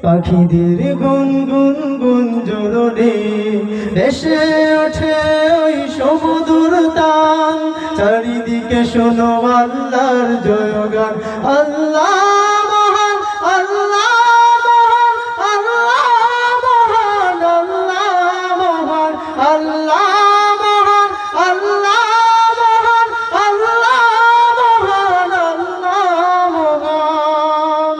পাখিদের গুনগুন গুঞ্জরণে ভেসে ওঠে ওই সমুদ্র তান, চারিদিকে শোনো আল্লাহর জয়গান। আল্লাহ মহান, আল্লাহ মহান, আল্লাহ মহান, আল্লাহ মহান, আল্লাহ মহান, আল্লাহ মহান, আল্লাহ মহান, আল্লাহ মহান।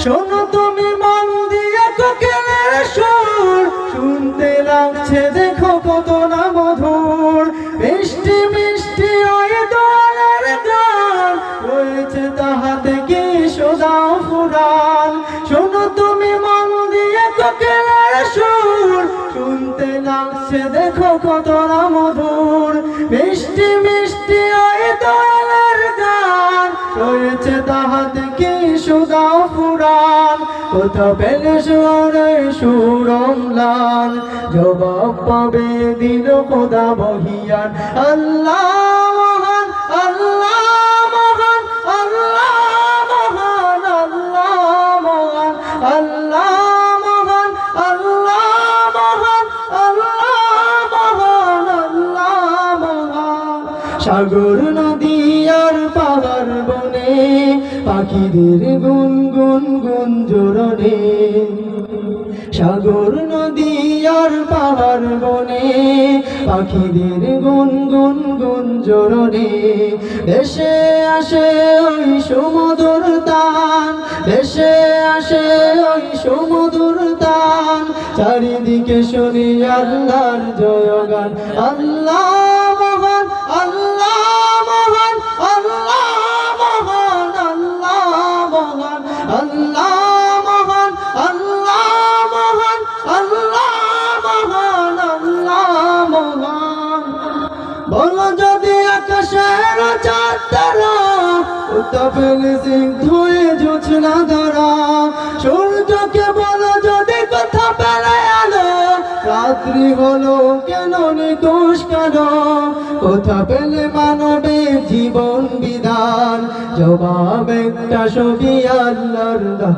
শোনো তুমি মন দিয়ে কোকিলের সুর, শুনতে লাগছে দেখো কত না মধুর। মিষ্টি মিষ্টি ওই দোয়ালের গান, রয়েছে তাহাতে কি সোদা ফুরান। শোনো তুমি মন দিয়ে কোকিলের সুর, শুনতে লাগছে দেখো কত না মধুর। মিষ্টি মিষ্টি ওই দোয়ালের গান, রয়েছে তাহাতে কি সোদা ফুরান। কোথাও পেলে সুরে সুরমলান, জবাব পাবে দিল খোদা মহিয়ান। আল্লাহ মহান, আল্লাহ মহান, আল্লাহ মহান, আল্লাহ মহান, আল্লাহ মহান, আল্লাহ মহান, আল্লাহ মহান, আল্লাহ মহান। সাগর নদী আর পাহাড় বনে, পাখিদের গুনগুন গুঞ্জরণে। সাগর নদী আর পাহাড় বনে, পাখিদের গুনগুন গুঞ্জরণে। ভেসে আসে ওই সমুদ্র তান, ভেসে আসে ওই সমুদ্র তান, চারিদিকে শুনি আল্লাহর জয়গান। আল্লাহ মহান, আল্লাহ মহান, আল্লাহ মহান, আল্লাহ মহান, আল্লাহ মহান, আল্লাহ মহান, আল্লাহ মহান, আল্লাহ মহান। বলো যদি আকাশের চাঁদ তারা, উত্তাপের স্নিগ্ধ হয়ে জোছনা ধরা। সূর্যকে বলো যদি কথা পেলে আলো, রাত্রি হলো কেন নিকোষ কেন। কোথা পেলে মানবের জীবন বিধান, জবাব একটা ছবি আল্লাহর দান,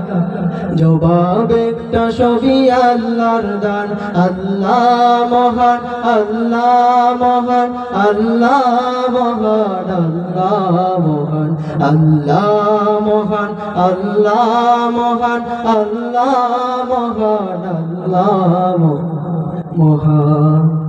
জবাব একটা ছবি আল্লাহর দান। আল্লাহ মহান, আল্লাহ মহান, আল্লাহ মহান, আল্লাহ মহান, আল্লাহ মহান, আল্লাহ মহান, আল্লাহ মহান, আল্লাহ মহান।